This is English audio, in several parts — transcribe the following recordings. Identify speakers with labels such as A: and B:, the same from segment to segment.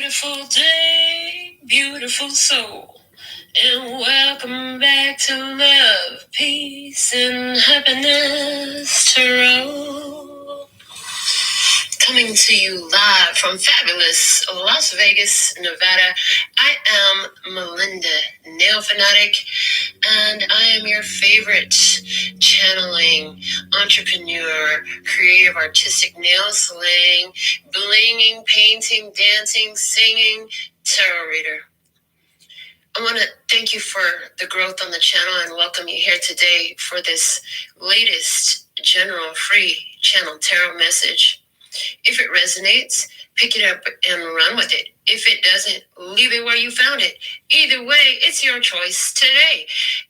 A: Beautiful day, beautiful soul, and welcome back to Love, Peace, and Happiness Tarot. Coming to you live from fabulous Las Vegas, Nevada. I am Melinda, NailFanatic, and I am your favorite channeling, entrepreneur, creative, artistic, nail slaying, blinging, painting, dancing, singing tarot reader. I want to thank you for the growth on the channel and welcome you here today for this latest general free channel tarot message. If it resonates, pick it up and run with it. If it doesn't, leave it where you found it. Either way, it's your choice today.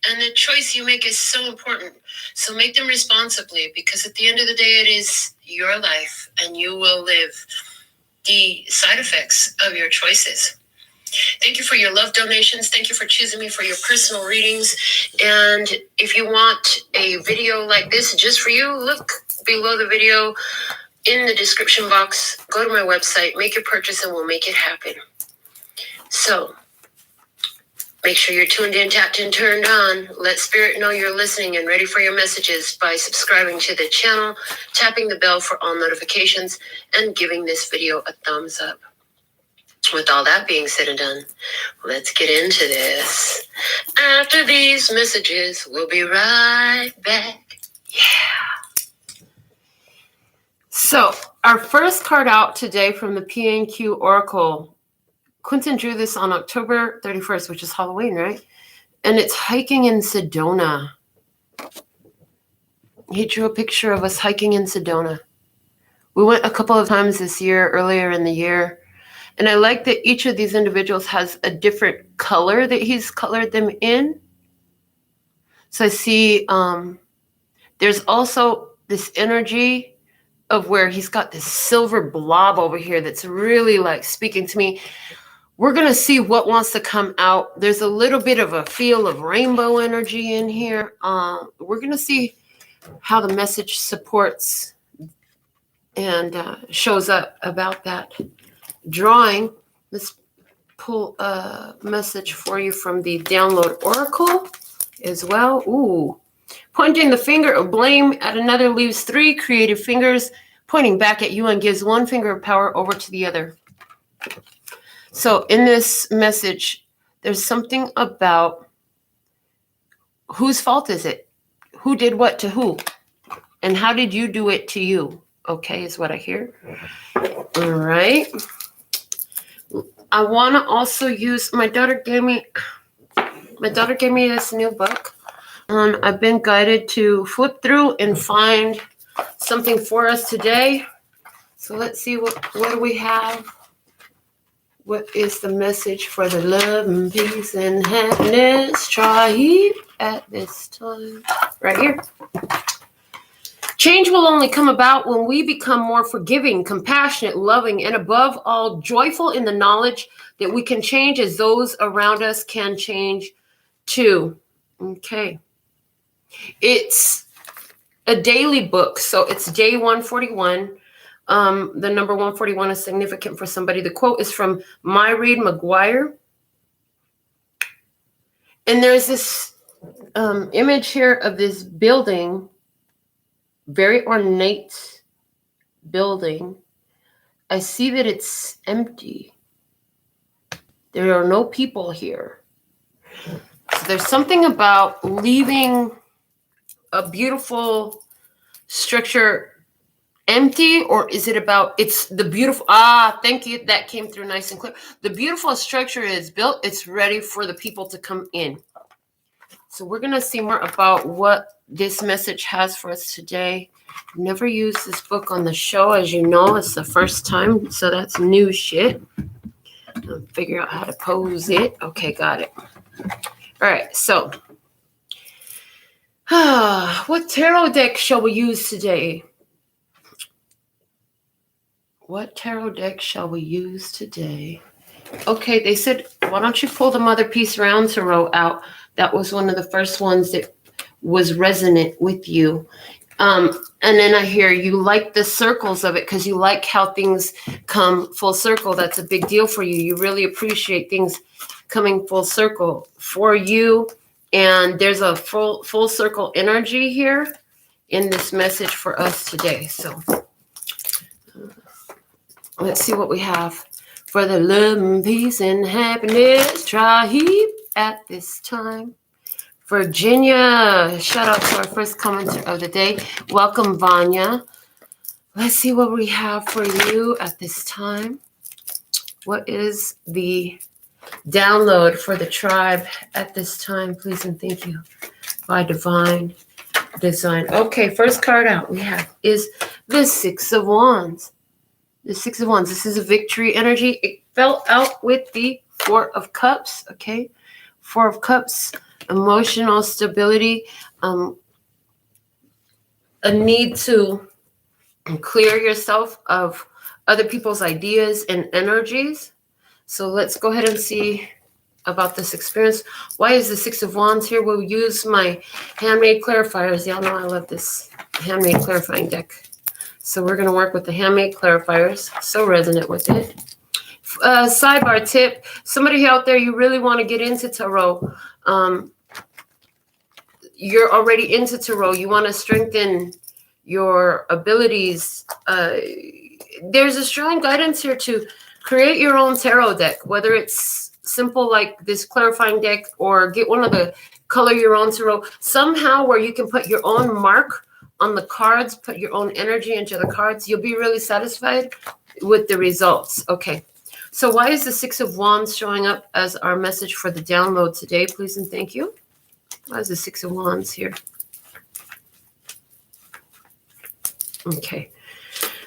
A: And the choice you make is so important. So make them responsibly, because at the end of the day, it is your life and you will live the side effects of your choices. Thank you for your love donations. Thank you for choosing me for your personal readings. And if you want a video like this just for you, look below the video in the description box. Go to my website, make your purchase, and we'll make it happen. So make sure you're tuned in, tapped in, turned on. Let Spirit know you're listening and ready for your messages by subscribing to the channel, tapping the bell for all notifications, and giving this video a thumbs up. With all that being said and done, let's get into this. After these messages, we'll be right back. Yeah. So, our first card out today from the PNQ Oracle. Quentin drew this on October 31st, which is Halloween, right? And it's hiking in Sedona. He drew a picture of us hiking in Sedona. We went a couple of times this year, earlier in the year. And I like that each of these individuals has a different color that he's colored them in. So I see there's also this energy of where he's got this silver blob over here that's really like speaking to me. We're going to see what wants to come out. There's a little bit of a feel of rainbow energy in here. We're going to see how the message supports and shows up about that drawing. Let's pull a message for you from the Download Oracle as well. Ooh. Pointing the finger of blame at another leaves 3 creative fingers pointing back at you and gives one finger of power over to the other. So in this message, there's something about whose fault is it? Who did what to who? And how did you do it to you? Okay, is what I hear. All right. I want to also use, my daughter gave me this new book. I've been guided to flip through and find something for us today. So let's see what do we have. What is the message for the love and peace and happiness tribe at this time? Right here. Change will only come about when we become more forgiving, compassionate, loving, and above all, joyful in the knowledge that we can change as those around us can change too. Okay. It's a daily book, so it's day 141. The number 141 is significant for somebody. The quote is from Myreed McGuire. And there's this image here of this building, very ornate building. I see that it's empty. There are no people here. So there's something about leaving a beautiful structure empty, or is it about it's the beautiful, thank you, that came through nice and clear. The beautiful structure is built, it's ready for the people to come in. So we're going to see more about what this message has for us today. I've never used this book on the show, as you know. It's the first time, so that's new shit. I'll figure out how to pose it. Okay, got it. All right, so what tarot deck shall we use today? What tarot deck shall we use today? Okay, they said, why don't you pull the Mother Peace Round Tarot out? That was one of the first ones that was resonant with you. And then I hear you like the circles of it because you like how things come full circle. That's a big deal for you. You really appreciate things coming full circle for you. And there's a full circle energy here in this message for us today. So let's see what we have for the love and peace and happiness tribe at this time. Virginia, shout out to our first commenter of the day. Welcome, Vanya. Let's see what we have for you at this time. What is the download for the tribe at this time? Please and thank you. By divine design. Okay, first card out we have is the Six of Wands. The Six of Wands. This is a victory energy. It fell out with the Four of Cups. Okay, Four of Cups. Emotional stability, a need to clear yourself of other people's ideas and energies. So let's go ahead and see about this experience. Why is the Six of Wands here? We'll use my handmade clarifiers. Y'all know I love this handmade clarifying deck. So we're going to work with the handmade clarifiers. So resonant with it. Sidebar tip. Somebody out there, you really want to get into tarot. You're already into tarot. You want to strengthen your abilities. There's a strong guidance here to create your own tarot deck, whether it's simple like this clarifying deck or get one of the color your own tarot, somehow where you can put your own mark on the cards, put your own energy into the cards. You'll be really satisfied with the results. Okay. So why is the Six of Wands showing up as our message for the download today? Please and thank you. Why is the Six of Wands here? Okay.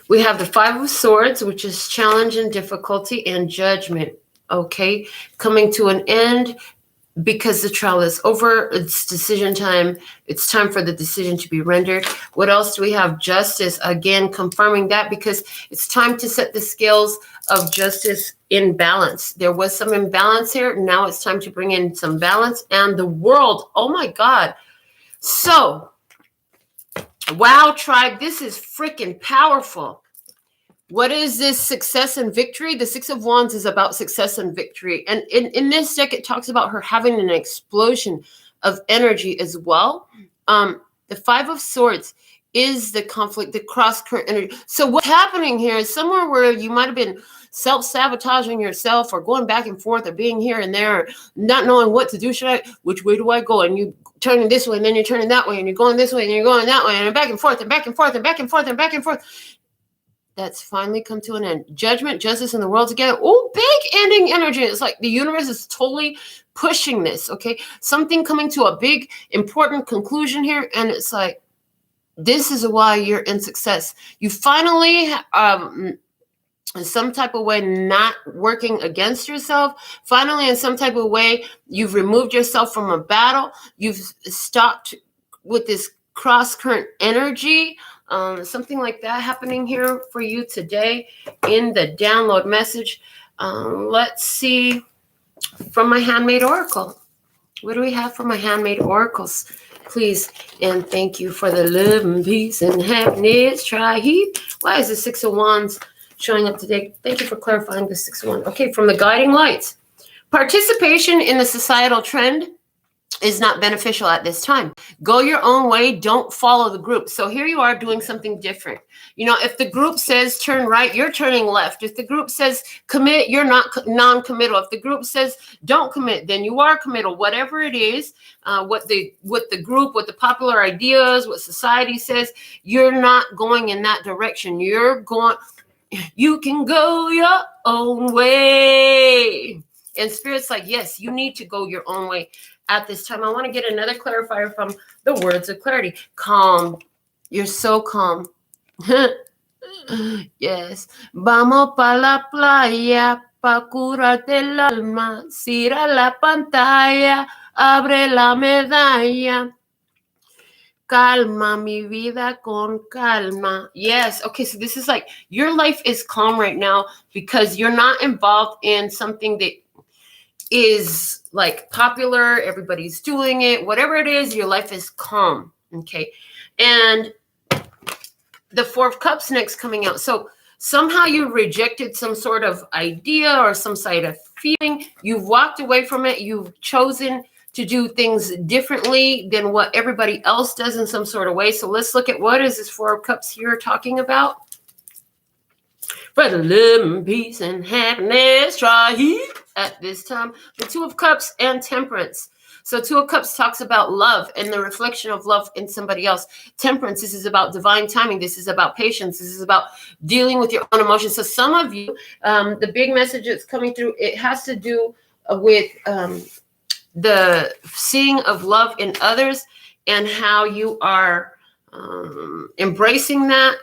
A: We have the Five of Swords, which is challenge and difficulty and judgment. Okay. Coming to an end because the trial is over. It's decision time. It's time for the decision to be rendered. What else do we have? Justice. Again, confirming that because it's time to set the scales of justice in balance. There was some imbalance here. Now it's time to bring in some balance. And the world, oh my God. So, wow, tribe, this is freaking powerful. What is this success and victory? The Six of Wands is about success and victory. And in this deck, it talks about her having an explosion of energy as well. The Five of Swords is the conflict, the cross-current energy. So what's happening here is somewhere where you might have been self-sabotaging yourself or going back and forth or being here and there, or not knowing what to do. Which way do I go? And you turning this way and then you're turning that way and you're going this way and you're going that way and back and forth and back and forth and back and forth and back and forth. That's finally come to an end. Judgment, justice, and the world together. Oh, big ending energy. It's like the universe is totally pushing this, okay? Something coming to a big, important conclusion here. And it's like, this is why you're in success. You finally, in some type of way, not working against yourself. Finally, in some type of way, you've removed yourself from a battle. You've stopped with this cross-current energy. Something like that happening here for you today in the download message. Let's see from my handmade oracle. What do we have for my handmade oracles? Please and thank you for the love and peace and happiness. Try heat. Why is the Six of Wands showing up today? Thank you for clarifying the Six of Wands. Okay, from the guiding lights. Participation in the societal trend is not beneficial at this time. Go your own way. Don't follow the group. So here you are doing something different. You know, if the group says turn right, you're turning left. If the group says commit, you're not non-committal. If the group says don't commit, then you are committal. Whatever it is, what the group, what the popular ideas, what society says, you're not going in that direction. You can go your own way. And Spirit's like, yes, you need to go your own way. At this time, I want to get another clarifier from the words of clarity. Calm. You're so calm. Yes. Vamos pa la playa pa curarte el alma. Cierra la pantalla. Abre la medalla. Calma, mi vida con calma. Yes. Okay, so this is like your life is calm right now because you're not involved in something that is like popular, everybody's doing it, whatever it is, your life is calm, okay? And the Four of Cups next coming out. So somehow you rejected some sort of idea or some sort of feeling. You've walked away from it. You've chosen to do things differently than what everybody else does in some sort of way. So let's look at what is this Four of Cups here talking about. For the love, peace, and happiness, try here at this time. The Two of Cups and Temperance. So Two of Cups talks about love and the reflection of love in somebody else. Temperance, this is about divine timing. This is about patience. This is about dealing with your own emotions. So some of you, the big message that's coming through, it has to do with the seeing of love in others and how you are embracing that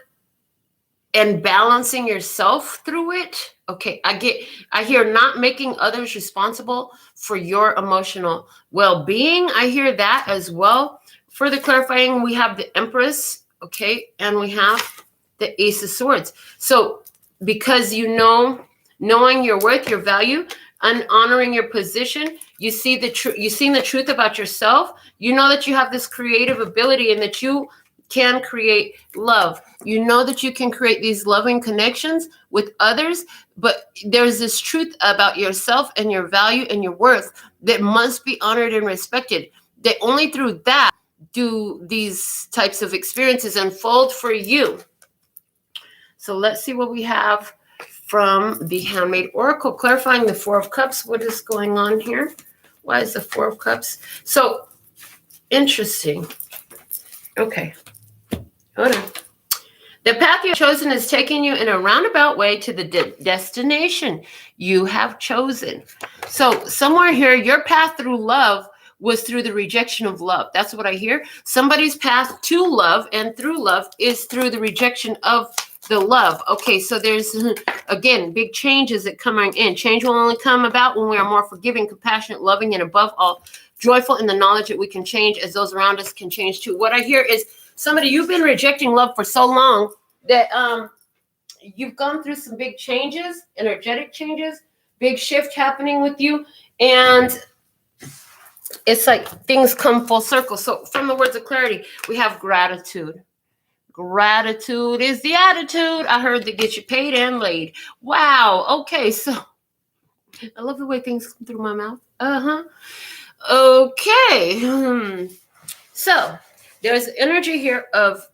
A: and balancing yourself through it. Okay, I hear not making others responsible for your emotional well-being. I hear that as well. Further clarifying, we have the Empress, okay, and we have the Ace of Swords. So because knowing your worth, your value, and honoring your position, you see you've seen the truth about yourself. You know that you have this creative ability and that you can create love. You know that you can create these loving connections with others, but there's this truth about yourself and your value and your worth that must be honored and respected. That only through that do these types of experiences unfold for you. So let's see what we have from the Handmade Oracle, clarifying the Four of Cups. What is going on here? Why is the Four of Cups? So interesting. Okay. Hold on. The path you've chosen is taking you in a roundabout way to the destination you have chosen. So somewhere here, your path through love was through the rejection of love. That's what I hear. Somebody's path to love and through love is through the rejection of the love. Okay, so there's, again, big changes that coming in. Change will only come about when we are more forgiving, compassionate, loving, and above all, joyful in the knowledge that we can change as those around us can change too. What I hear is, somebody, you've been rejecting love for so long that you've gone through some big changes, energetic changes, big shift happening with you. And it's like things come full circle. So from the words of clarity, we have gratitude. Gratitude is the attitude. I heard that gets you paid and laid. Wow. Okay. So I love the way things come through my mouth. Okay. So there's energy here of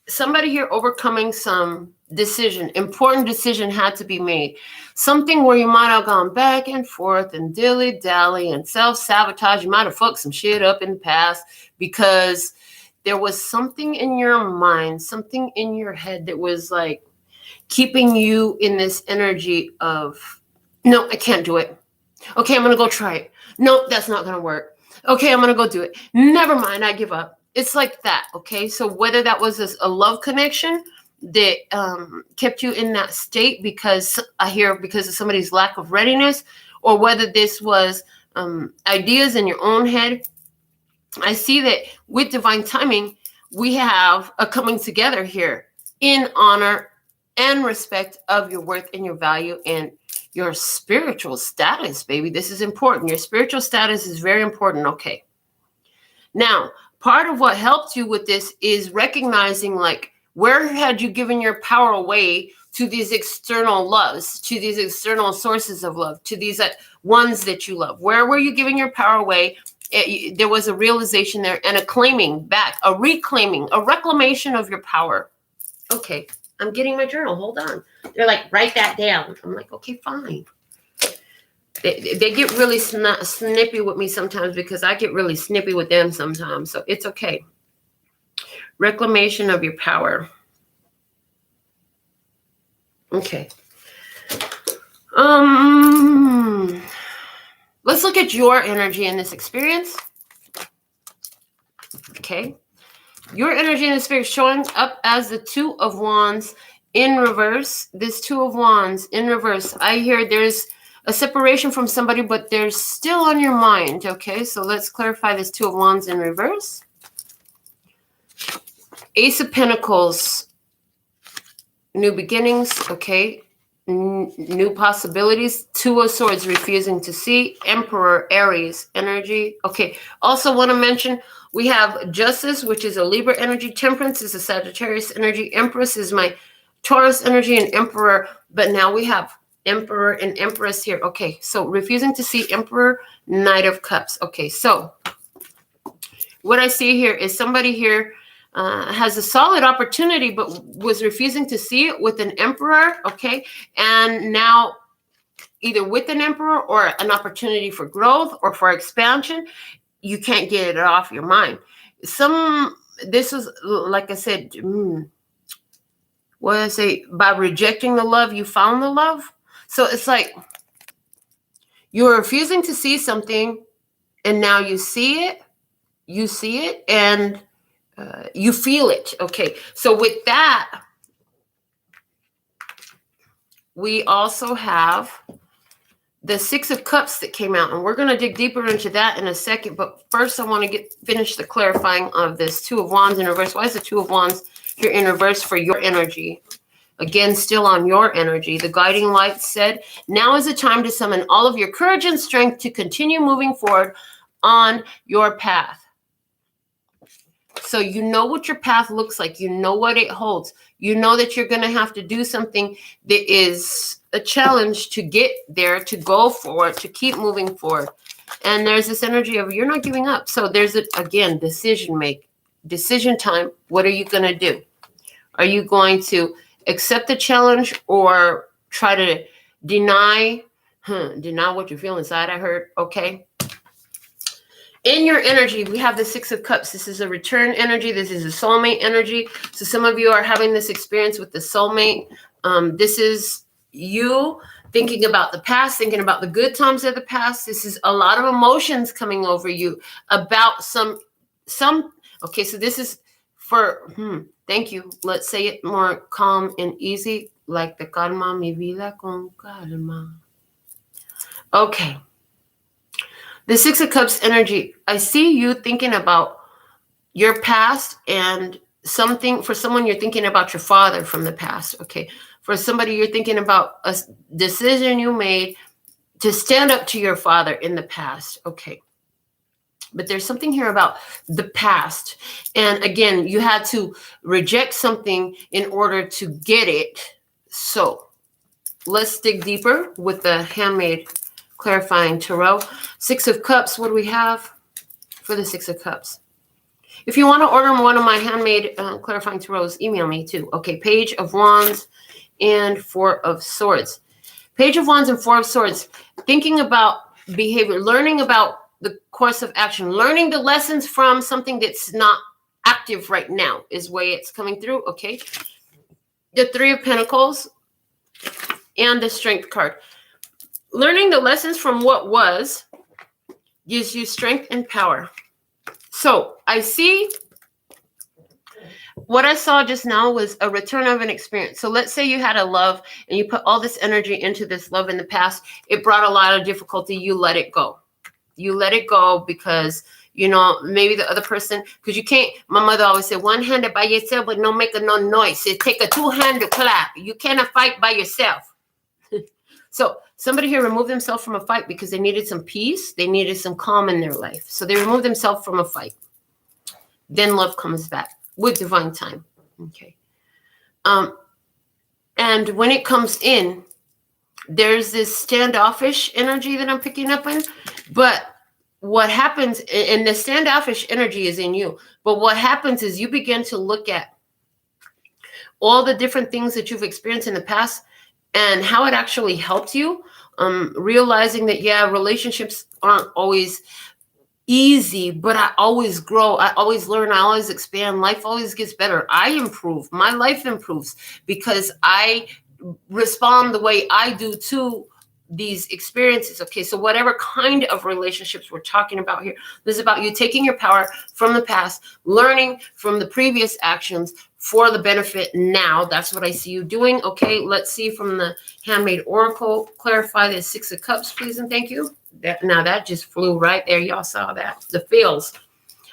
A: somebody here overcoming some decision. Important decision had to be made. Something where you might have gone back and forth and dilly-dally and self-sabotage. You might have fucked some shit up in the past because there was something in your mind, something in your head that was like keeping you in this energy of, no, I can't do it. Okay, I'm going to go try it. No, that's not going to work. Okay, I'm going to go do it. Never mind, I give up. It's like that, okay? So whether that was a love connection that kept you in that state because of somebody's lack of readiness, or whether this was ideas in your own head, I see that with divine timing, we have a coming together here in honor and respect of your worth and your value and your spiritual status, baby. This is important. Your spiritual status is very important. Okay. Now, part of what helped you with this is recognizing, like, where had you given your power away to these external loves, to these external sources of love, to these ones that you love? Where were you giving your power away? There was a realization there and a claiming back, a reclaiming, a reclamation of your power. Okay. I'm getting my journal. Hold on. They're like, write that down. I'm like, okay, fine. They get really snippy with me sometimes because I get really snippy with them sometimes. So it's okay. Reclamation of your power. Okay. Let's look at your energy in this experience. Okay. Your energy in the spirit showing up as the Two of Wands in reverse. This Two of Wands in reverse. I hear there's a separation from somebody, but they're still on your mind. Okay, so let's clarify this Two of Wands in reverse. Ace of Pentacles. New beginnings. Okay. new possibilities. Two of Swords, refusing to see. Emperor, Aries energy. Okay. Also want to mention we have Justice, which is a Libra energy. Temperance is a Sagittarius energy. Empress is my Taurus energy, and Emperor. But now we have Emperor and Empress here. Okay. So refusing to see Emperor, Knight of Cups. Okay. So what I see here is somebody here has a solid opportunity, but was refusing to see it with an Emperor. Okay. And now either with an Emperor or an opportunity for growth or for expansion, you can't get it off your mind. This is, like I said, what did I say? By rejecting the love, you found the love. So it's like you're refusing to see something, and now you see it, and you feel it. Okay. So with that, we also have the Six of Cups that came out, and we're going to dig deeper into that in a second. But first, I want to finish the clarifying of this Two of Wands in reverse. Why is the Two of Wands here in reverse for your energy? Again, still on your energy. The guiding light said, now is the time to summon all of your courage and strength to continue moving forward on your path. So you know what your path looks like. You know what it holds. You know that you're going to have to do something that is a challenge to get there, to go forward, to keep moving forward. And there's this energy of you're not giving up. So there's, again, decision time. What are you going to do? Are you going to accept the challenge or try to deny what you feel inside? I heard. Okay. In your energy, we have the Six of Cups. This is a return energy. This is a soulmate energy. So some of you are having this experience with the soulmate. This is you thinking about the past, thinking about the good times of the past. This is a lot of emotions coming over you about some. Okay, so this is for, thank you. Let's say it more calm and easy, like the calma mi vida con calma. Okay. The Six of Cups energy, I see you thinking about your past, and for someone you're thinking about your father from the past. Okay. For somebody you're thinking about a decision you made to stand up to your father in the past. Okay. But there's something here about the past. And again, you had to reject something in order to get it. So let's dig deeper with the Handmade Clarifying Tarot. Six of Cups. What do we have for the Six of Cups? If you want to order one of my Handmade Clarifying Tarots, email me too. Okay, Page of Wands and Four of Swords. Page of Wands and Four of Swords. Thinking about behavior, learning about the course of action, learning the lessons from something that's not active right now is way it's coming through. Okay. The Three of Pentacles and the Strength card. Learning the lessons from what was gives you strength and power. So I see what I saw just now was a return of an experience. So let's say you had a love and you put all this energy into this love in the past. It brought a lot of difficulty. You let it go. You let it go because, maybe the other person, because you can't, my mother always said, one-handed by yourself, but no make no noise. It take a two-handed clap. You cannot fight by yourself. So somebody here removed themselves from a fight because they needed some peace. They needed some calm in their life. So they removed themselves from a fight. Then love comes back with divine time. Okay. And when it comes in, there's this standoffish energy that I'm picking up in. But what happens, and the standoffish energy is in you. But what happens is you begin to look at all the different things that you've experienced in the past and how it actually helped you, realizing that, relationships aren't always easy, but I always grow. I always learn. I always expand. Life always gets better. I improve. My life improves because I respond the way I do to these experiences. Okay, so whatever kind of relationships we're talking about here, this is about you taking your power from the past, learning from the previous actions for the benefit now. That's what I see you doing. Okay, let's see from the Handmade Oracle. Clarify the Six of Cups, please, and thank you. That just flew right there. Y'all saw that. The feels.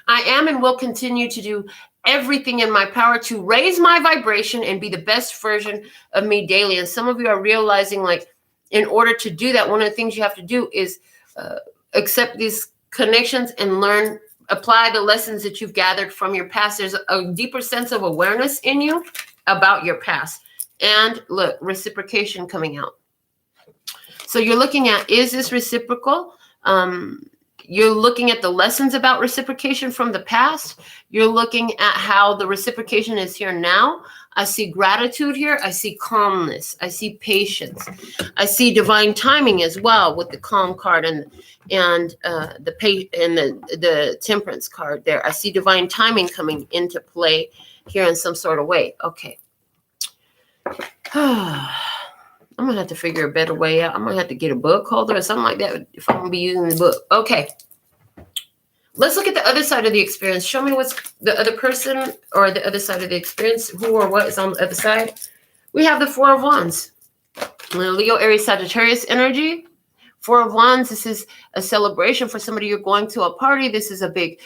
A: I am and will continue to do everything in my power to raise my vibration and be the best version of me daily. And some of you are realizing, like, in order to do that, one of the things you have to do is accept these connections and learn, apply the lessons that you've gathered from your past. There's a deeper sense of awareness in you about your past. And look, reciprocation coming out. So you're looking at, is this reciprocal? You're looking at the lessons about reciprocation from the past. You're looking at how the reciprocation is here now. I see gratitude here. I see calmness. I see patience. I see divine timing as well with the calm card and the temperance card there. I see divine timing coming into play here in some sort of way. Okay. I'm going to have to figure a better way out. I'm going to have to get a book holder or something like that if I'm going to be using the book. Okay. Let's look at the other side of the experience. Show me what's the other person or the other side of the experience. Who or what is on the other side? We have the Four of Wands. Leo, Aries, Sagittarius energy. Four of Wands. This is a celebration for somebody. You're going to a party. This is a big...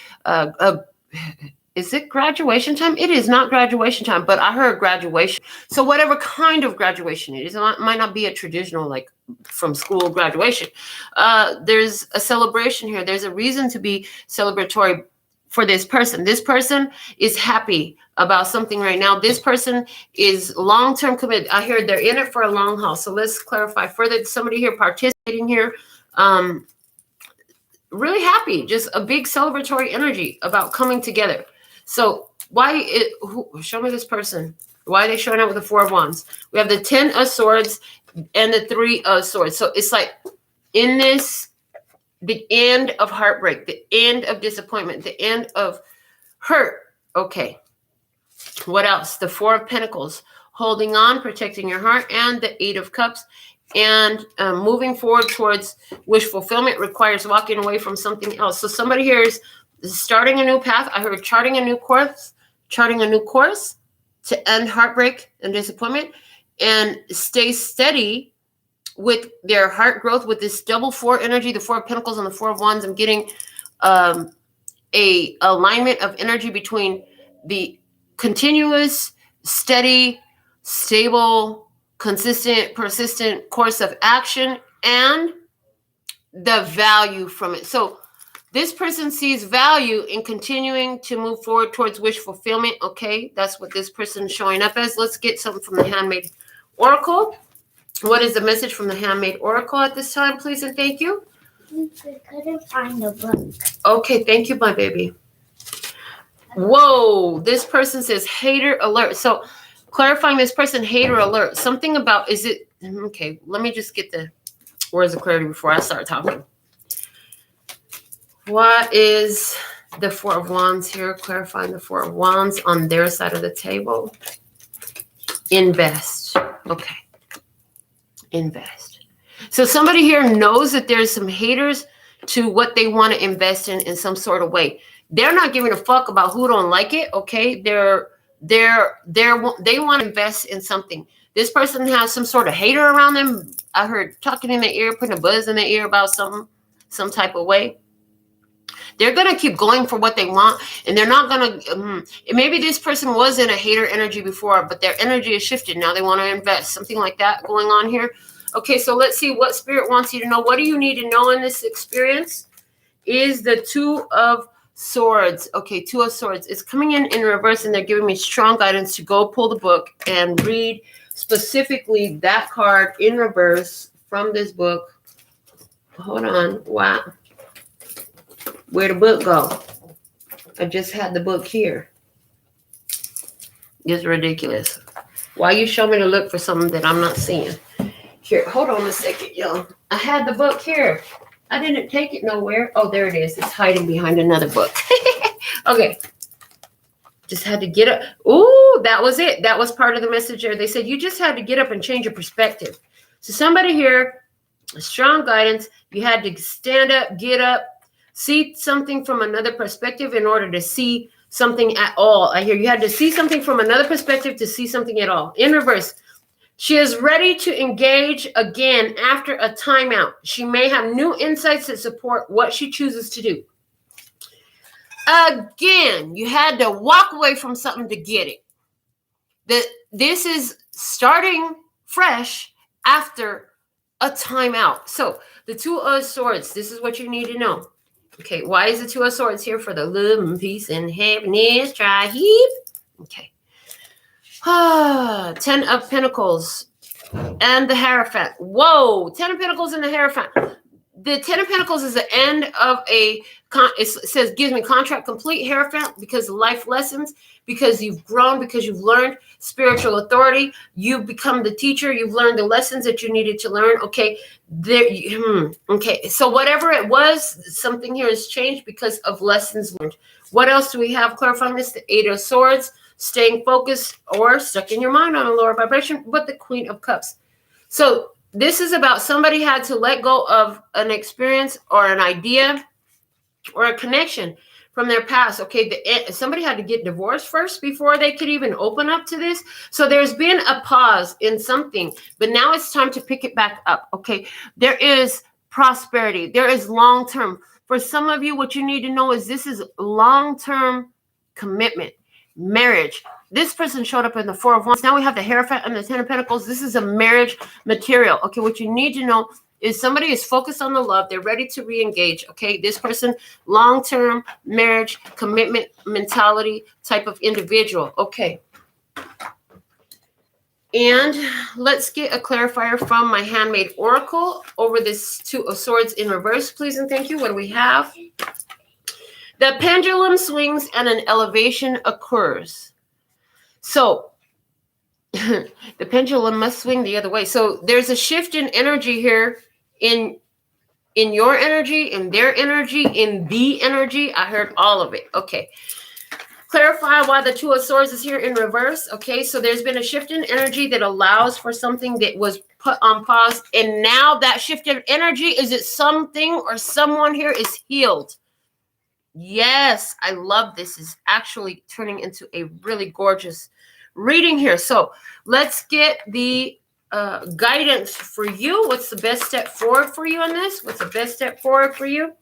A: is it graduation time? It is not graduation time, but I heard graduation. So whatever kind of graduation it is, it might not be a traditional, like from school graduation. There's a celebration here. There's a reason to be celebratory for this person. This person is happy about something right now. This person is long-term committed. I heard they're in it for a long haul. So let's clarify further. Somebody here participating here, really happy, just a big celebratory energy about coming together. So show me this person. Why are they showing up with the Four of Wands? We have the 10 of Swords and the 3 of Swords. So it's like in this, the end of heartbreak, the end of disappointment, the end of hurt. Okay. What else? The 4 of Pentacles, holding on, protecting your heart, and the 8 of Cups. And moving forward towards wish fulfillment requires walking away from something else. So somebody here is starting a new path. I heard charting a new course to end heartbreak and disappointment and stay steady with their heart growth with this double 4 energy, the 4 of Pentacles and the 4 of Wands. I'm getting a alignment of energy between the continuous, steady, stable, consistent, persistent course of action and the value from it. So this person sees value in continuing to move forward towards wish fulfillment. Okay, that's what this person is showing up as. Let's get something from the Handmade Oracle. What is the message from the Handmade Oracle at this time, please and thank you?
B: I couldn't find the book.
A: Okay, thank you, my baby. Whoa, this person says hater alert. So clarifying this person, hater alert. Something about, is it, okay, let me just get the words of clarity before I start talking. What is the 4 of Wands here? Clarifying the 4 of Wands on their side of the table. Invest. Okay. Invest. So somebody here knows that there's some haters to what they want to invest in some sort of way. They're not giving a fuck about who don't like it. Okay. They want to invest in something. This person has some sort of hater around them. I heard talking in their ear, putting a buzz in their ear about something, some type of way. They're going to keep going for what they want, and they're not going to, maybe this person was in a hater energy before, but their energy is shifted. Now they want to invest, something like that going on here. Okay, so let's see what Spirit wants you to know. What do you need to know in this experience? Is the 2 of Swords. Okay, 2 of Swords. It's coming in reverse, and they're giving me strong guidance to go pull the book and read specifically that card in reverse from this book. Hold on. Wow. Where'd the book go? I just had the book here. It's ridiculous. Why you show me to look for something that I'm not seeing? Here, hold on a second, y'all. I had the book here. I didn't take it nowhere. Oh, there it is. It's hiding behind another book. Okay. Just had to get up. Ooh, that was it. That was part of the message there. They said you just had to get up and change your perspective. So somebody here, strong guidance. You had to stand up, get up, see something from another perspective in order to see something at all. I hear you had to see something from another perspective to see something at all. In reverse, she is ready to engage again after a timeout. She may have new insights that support what she chooses to do. Again, you had to walk away from something to get it. This is starting fresh after a timeout. So the Two of Swords, this is what you need to know. Okay, why is the Two of Swords here? For the love and peace and happiness. Try heap. Okay. 10 of Pentacles and the Hierophant. Whoa, 10 of Pentacles and the Hierophant. The 10 of Pentacles is the end of it says, gives me contract complete, Hierophant, because of life lessons, because you've grown, because you've learned spiritual authority. You've become the teacher. You've learned the lessons that you needed to learn. Okay. Okay. So whatever it was, something here has changed because of lessons learned. What else do we have clarifying this? The 8 of Swords, staying focused or stuck in your mind on a lower vibration, but the Queen of Cups. So this is about somebody had to let go of an experience or an idea or a connection from their past. Okay, somebody had to get divorced first before they could even open up to this. So there's been a pause in something, but now it's time to pick it back up. Okay, there is prosperity. There is long-term. For some of you, what you need to know is this is long-term commitment, marriage. This person showed up in the 4 of Wands. Now we have the Hierophant and the 10 of Pentacles. This is a marriage material. Okay, what you need to know is somebody is focused on the love. They're ready to re-engage. Okay, this person, long-term marriage, commitment mentality type of individual. Okay. And let's get a clarifier from my handmade oracle over this 2 of Swords in reverse, please and thank you. What do we have? The pendulum swings and an elevation occurs. So the pendulum must swing the other way. So there's a shift in energy here in your energy, in their energy, in the energy. I heard all of it. Okay. Clarify why the 2 of Swords is here in reverse. Okay. So there's been a shift in energy that allows for something that was put on pause. And now that shift in energy, is it something or someone here is healed? Yes, I love this. Is actually turning into a really gorgeous reading here. So let's get the guidance for you. What's the best step forward for you on this? What's the best step forward for you?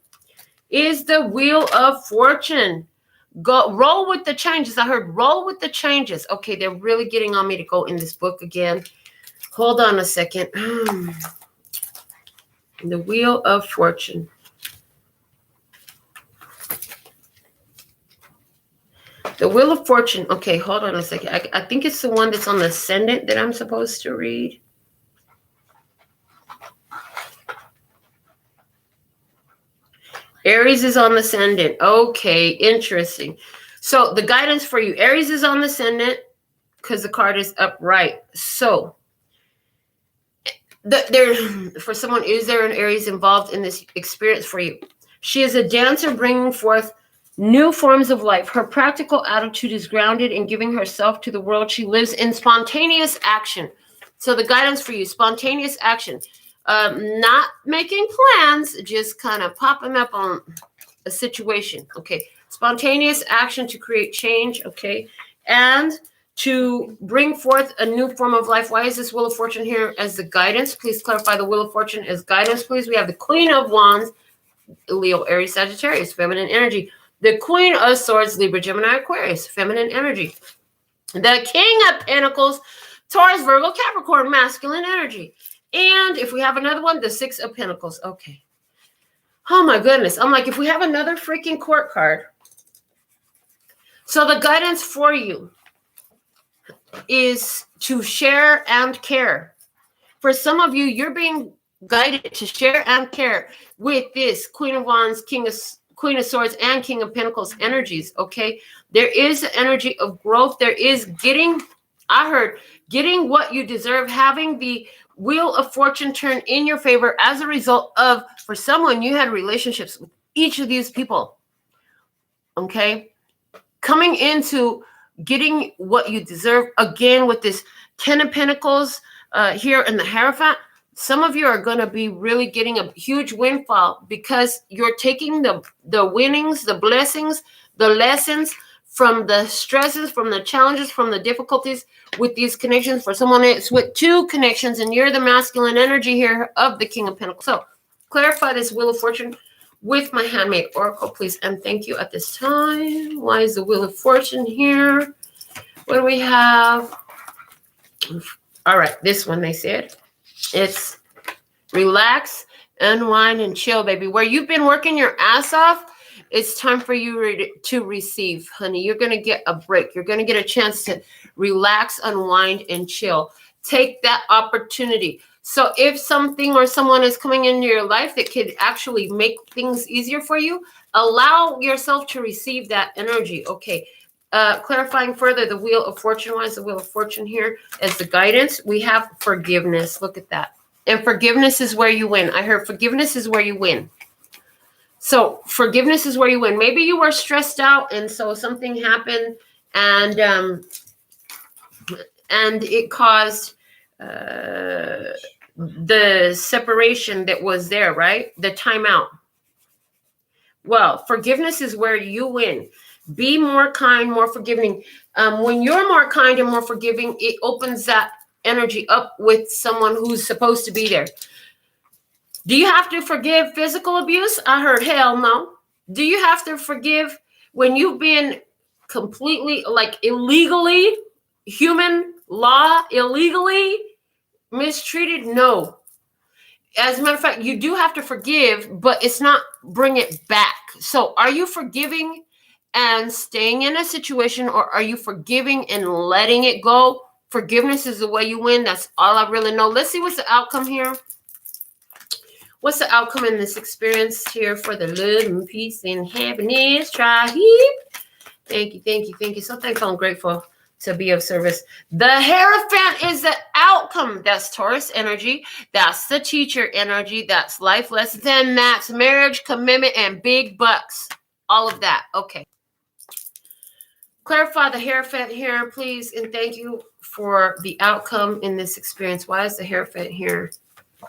A: Is the Wheel of Fortune. Go roll with the changes. I heard roll with the changes. Okay, they're really getting on me to go in this book again. Hold on a second. The Wheel of Fortune. The Wheel of Fortune. Okay, hold on a second. I think it's the one that's on the ascendant that I'm supposed to read. Aries is on the ascendant. Okay, interesting. So the guidance for you. Aries is on the ascendant because the card is upright. So for someone, is there an Aries involved in this experience for you? She is a dancer bringing forth new forms of life. Her practical attitude is grounded in giving herself to the world. She lives in spontaneous action. So the guidance for you, spontaneous action. Not making plans, just kind of popping up on a situation. Okay. Spontaneous action to create change. Okay. And to bring forth a new form of life. Why is this Wheel of Fortune here as the guidance? Please clarify the Wheel of Fortune as guidance, please. We have the Queen of Wands, Leo, Aries, Sagittarius, feminine energy. The Queen of Swords, Libra, Gemini, Aquarius, feminine energy. The King of Pentacles, Taurus, Virgo, Capricorn, masculine energy. And if we have another one, the 6 of Pentacles. Okay. Oh my goodness. I'm like, if we have another freaking court card. So the guidance for you is to share and care. For some of you, you're being guided to share and care with this Queen of Wands, Queen of Swords, and King of Pentacles energies. Okay. There is the energy of growth. There is getting what you deserve, having the Wheel of Fortune turn in your favor as a result of, for someone, you had relationships with each of these people. Okay. Coming into getting what you deserve again with this 10 of Pentacles here in the Hierophant. Some of you are going to be really getting a huge windfall because you're taking the winnings, the blessings, the lessons from the stresses, from the challenges, from the difficulties with these connections. For someone else with 2 connections, and you're the masculine energy here of the King of Pentacles. So clarify this Wheel of Fortune. with my handmade oracle, please, and thank you at this time. Why is the Wheel of Fortune here? What do we have? All right, this one they said. It's relax, unwind, and chill, baby. Where you've been working your ass off, it's time for you to receive, honey. You're going to get a break. You're going to get a chance to relax, unwind, and chill. Take that opportunity. So if something or someone is coming into your life that could actually make things easier for you, allow yourself to receive that energy. Okay. Clarifying further, the Wheel of Fortune. Why is the Wheel of Fortune here as the guidance? We have forgiveness. Look at that. And forgiveness is where you win. I heard forgiveness is where you win. So forgiveness is where you win. Maybe you were stressed out, and so something happened, and it caused the separation that was there, right? The timeout. Well, forgiveness is where you win. Be more kind, more forgiving. When you're more kind and more forgiving, it opens that energy up with someone who's supposed to be there. Do you have to forgive physical abuse? I heard hell no. Do you have to forgive when you've been completely, like, illegally, human law, illegally mistreated? No. As a matter of fact, you do have to forgive, but it's not bring it back. So are you forgiving and staying in a situation, or are you forgiving and letting it go? Forgiveness is the way you win. That's all I really know. Let's see what's the outcome here. What's the outcome in this experience here for the love and peace and happiness tribe? Thank you, thank you, thank you. So thankful and grateful to be of service. The Hierophant is the outcome. That's Taurus energy. That's the teacher energy. That's life lessons, and that's marriage, commitment, and big bucks. All of that. Okay. Clarify the Hierophant here, please, and thank you for the outcome in this experience. Why is the Hierophant here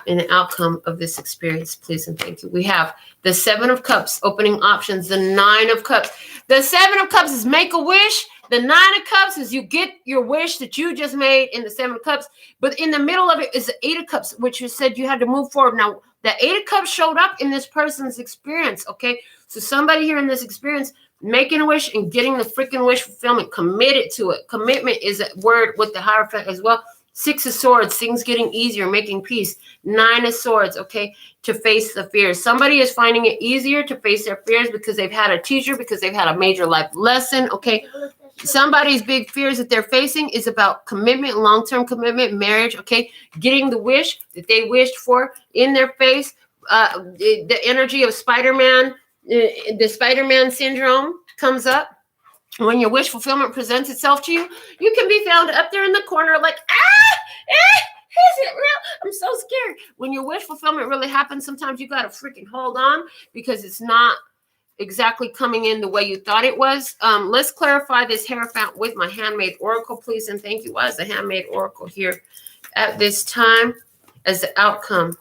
A: in the outcome of this experience, please, and thank you? We have the Seven of Cups, opening options, the Nine of Cups. The Seven of Cups is make a wish. The Nine of Cups is you get your wish that you just made in the Seven of Cups. But in the middle of it is the Eight of Cups, which you said you had to move forward. Now, the Eight of Cups showed up in this person's experience, okay? So somebody here in this experience making a wish and getting the freaking wish fulfillment, committed to it. Commitment is a word with the Hierophant as well. Six of Swords, things getting easier, making peace. Nine of Swords, okay, to face the fears. Somebody is finding it easier to face their fears because they've had a teacher, because they've had a major life lesson, okay? Somebody's big fears that they're facing is about commitment, long-term commitment, marriage, okay? Getting the wish that they wished for in their face. The energy of Spider-Man, the Spider-Man syndrome comes up. When your wish fulfillment presents itself to you, you can be found up there in the corner like, is it real? I'm so scared. When your wish fulfillment really happens, sometimes you got to freaking hold on because it's not exactly coming in the way you thought it was. Let's clarify this Hierophant with my handmade oracle, please, and thank you. Why is the handmade oracle here at this time as the outcome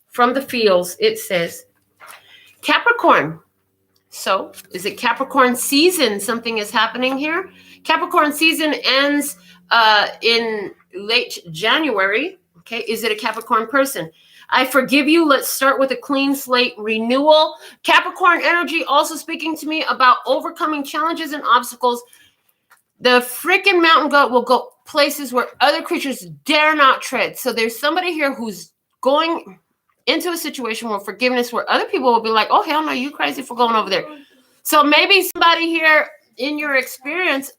A: from the fields? It says Capricorn. So is it Capricorn season? Something is happening here. Capricorn season ends in late January. Okay. Is it a Capricorn person? I forgive you. Let's start with a clean slate renewal. Capricorn energy also speaking to me about overcoming challenges and obstacles. The freaking mountain goat will go places where other creatures dare not tread. So there's somebody here who's going into a situation where forgiveness, where other people will be like, oh, hell no, you crazy for going over there. So maybe somebody here in your experience,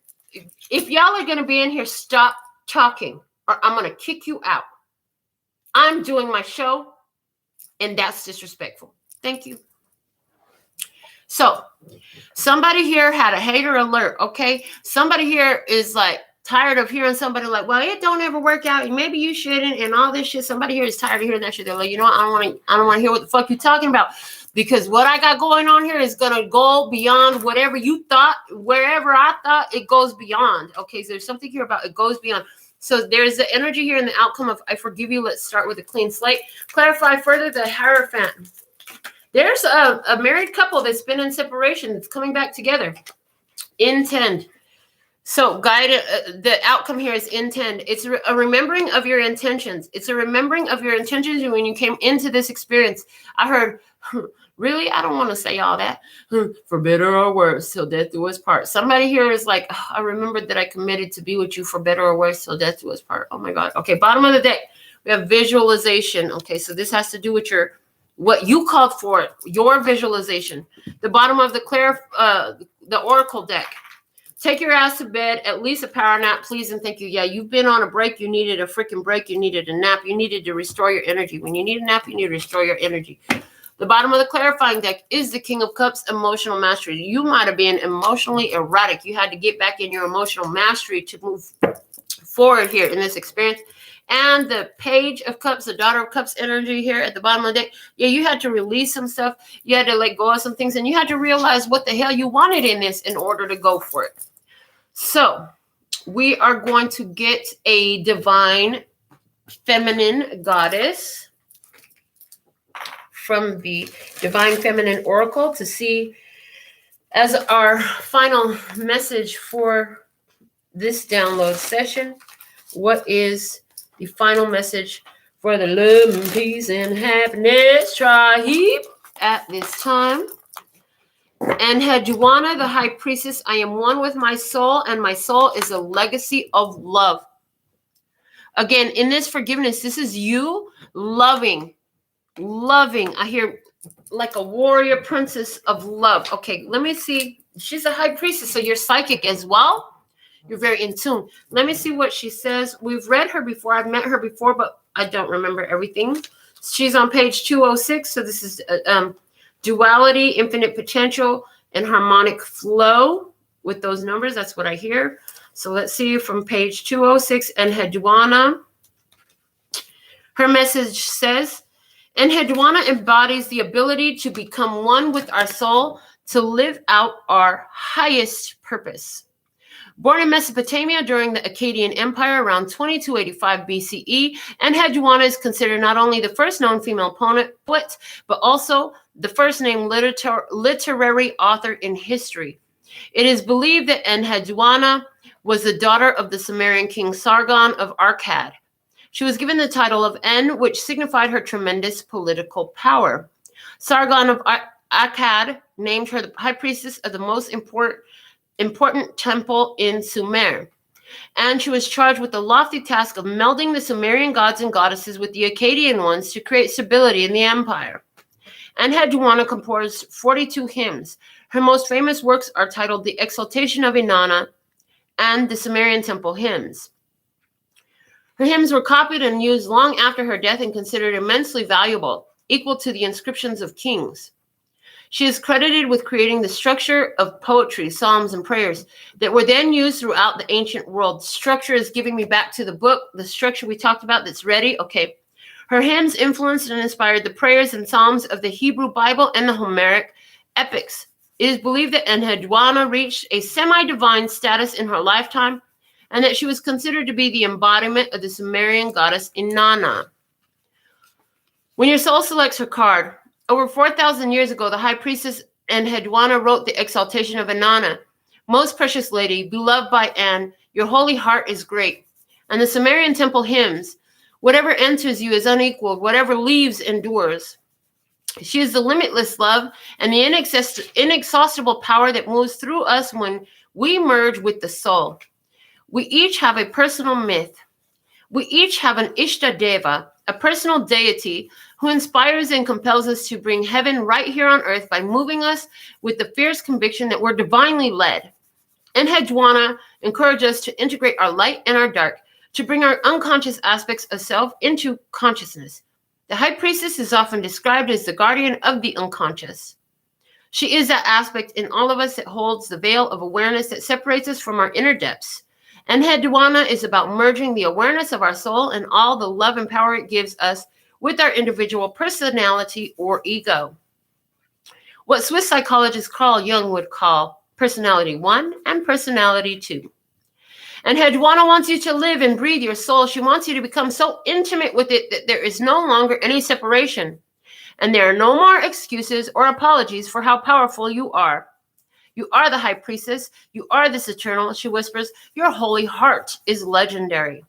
A: if y'all are going to be in here, stop talking or I'm going to kick you out. I'm doing my show and that's disrespectful. Thank you. So somebody here had a hater alert. Okay. Somebody here is like, tired of hearing somebody like, well, it don't ever work out. Maybe you shouldn't, and all this shit. Somebody here is tired of hearing that shit. They're like, you know what? I don't want to hear what the fuck you're talking about, because what I got going on here is gonna go beyond whatever you thought. Wherever I thought, it goes beyond. Okay, so there's something here about it goes beyond. So there's the energy here in the outcome of I forgive you. Let's start with a clean slate. Clarify further the Hierophant. There's a married couple that's been in separation. That's coming back together. Intend. So the outcome here is intend. It's a remembering of your intentions. It's a remembering of your intentions when you came into this experience. I heard Really? I don't want to say all that. For better or worse, till death do us part. Somebody here is like, oh, I remembered that I committed to be with you for better or worse, till death do us part. Oh my God. Okay, bottom of the deck, we have visualization. Okay, so this has to do with what you called for, your visualization. The bottom of the oracle deck. Take your ass to bed, at least a power nap, please and thank you. Yeah, you've been on a break. You needed a freaking break. You needed a nap. You needed to restore your energy. When you need a nap, you need to restore your energy. The bottom of the clarifying deck is the King of Cups, emotional mastery. You might have been emotionally erratic. You had to get back in your emotional mastery to move forward here in this experience. And the Page of Cups, the Daughter of Cups energy here at the bottom of the deck. Yeah, you had to release some stuff. You had to let go of some things. And you had to realize what the hell you wanted in this in order to go for it. So we are going to get a divine feminine goddess from the Divine Feminine Oracle to see as our final message for this download session. What is the final message for the love and peace and happiness tribe at this time? And Hedwana, the High Priestess, I am one with my soul, and my soul is a legacy of love. Again, in this forgiveness, this is you loving. I hear like a warrior princess of love. Okay, let me see. She's a High Priestess, so you're psychic as well. You're very in tune. Let me see what she says. We've read her before. I've met her before, but I don't remember everything. She's on page 206, so this is duality, infinite potential, and harmonic flow with those numbers. That's what I hear. So let's see from page 206. And Hedwana, her message says, and Hedwana embodies the ability to become one with our soul, to live out our highest purpose. Born in Mesopotamia during the Akkadian Empire around 2285 BCE, and Hedwana is considered not only the first known female poet, but also the first named literary author in history. It is believed that Enheduanna was the daughter of the Sumerian king Sargon of Akkad. She was given the title of En, which signified her tremendous political power. Sargon of Akkad named her the high priestess of the most important temple in Sumer. And she was charged with the lofty task of melding the Sumerian gods and goddesses with the Akkadian ones to create stability in the empire. And Hedwana composed 42 hymns. Her most famous works are titled The Exaltation of Inanna and the Sumerian Temple Hymns. Her hymns were copied and used long after her death and considered immensely valuable, equal to the inscriptions of kings. She is credited with creating the structure of poetry, psalms, and prayers that were then used throughout the ancient world. Structure is giving me back to the book, the structure we talked about that's ready. Okay. Her hymns influenced and inspired the prayers and psalms of the Hebrew Bible and the Homeric epics. It is believed that Enheduanna reached a semi-divine status in her lifetime, and that she was considered to be the embodiment of the Sumerian goddess Inanna. When your soul selects her card, over 4,000 years ago, the high priestess Enheduanna wrote the Exaltation of Inanna. Most precious lady, beloved by An, your holy heart is great. And the Sumerian temple hymns, whatever enters you is unequaled, whatever leaves endures. She is the limitless love and the inexhaustible power that moves through us when we merge with the soul. We each have a personal myth. We each have an Ishtadeva, a personal deity who inspires and compels us to bring heaven right here on earth by moving us with the fierce conviction that we're divinely led. And Hedwana encourages us to integrate our light and our dark, to bring our unconscious aspects of self into consciousness. The high priestess is often described as the guardian of the unconscious. She is that aspect in all of us that holds the veil of awareness that separates us from our inner depths. And Hedwana is about merging the awareness of our soul and all the love and power it gives us with our individual personality or ego. What Swiss psychologist Carl Jung would call personality 1 and personality 2. And Hedwana wants you to live and breathe your soul. She wants you to become so intimate with it that there is no longer any separation. And there are no more excuses or apologies for how powerful you are. You are the high priestess. You are this eternal, she whispers. Your holy heart is legendary.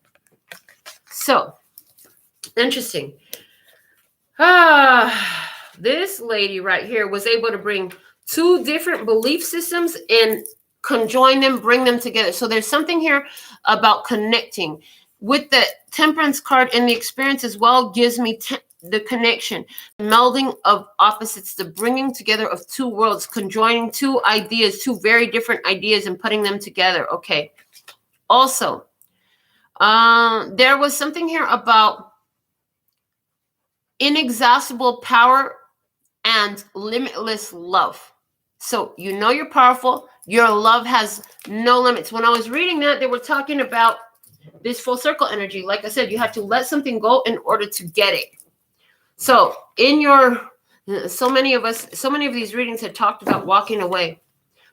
A: So, interesting. this lady right here was able to bring two different belief systems and conjoin them, bring them together. So there's something here about connecting. With the Temperance card and the experience as well gives me the connection, melding of opposites, the bringing together of two worlds, conjoining two ideas, two very different ideas, and putting them together. Okay. Also, there was something here about inexhaustible power and limitless love. So you know you're powerful. Your love has no limits. When I was reading that, they were talking about this full circle energy. Like I said, you have to let something go in order to get it. So so many of these readings had talked about walking away.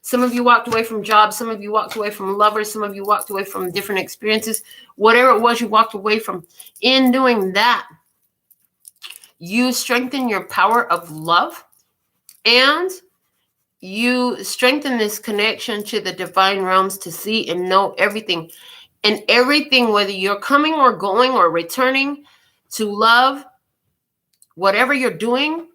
A: Some of you walked away from jobs. Some of you walked away from lovers. Some of you walked away from different experiences. Whatever it was you walked away from. In doing that, you strengthen your power of love, and you strengthen this connection to the divine realms to see and know everything. And everything, whether you're coming or going or returning to love, whatever you're doing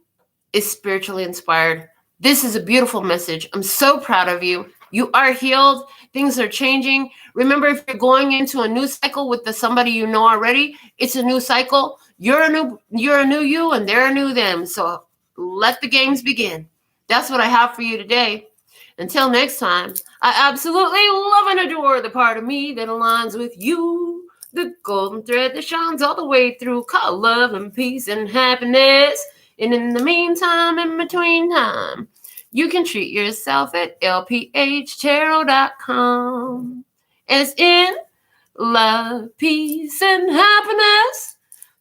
A: is spiritually inspired. This is a beautiful message. I'm so proud of you. You are healed. Things are changing. Remember, if you're going into a new cycle with somebody you know already, it's a new cycle. You're a new you, and they're a new them. So let the games begin. That's what I have for you today. Until next time, I absolutely love and adore the part of me that aligns with you. The golden thread that shines all the way through, called love and peace and happiness. And in the meantime, in between time, you can treat yourself at LPHtarot.com. As in love, peace, and happiness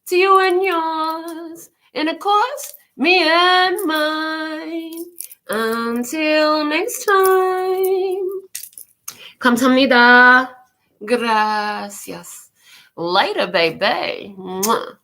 A: to you and yours. And of course, me and mine. Until next time. Kamsahamnida. Gracias. Later, baby. Mwah.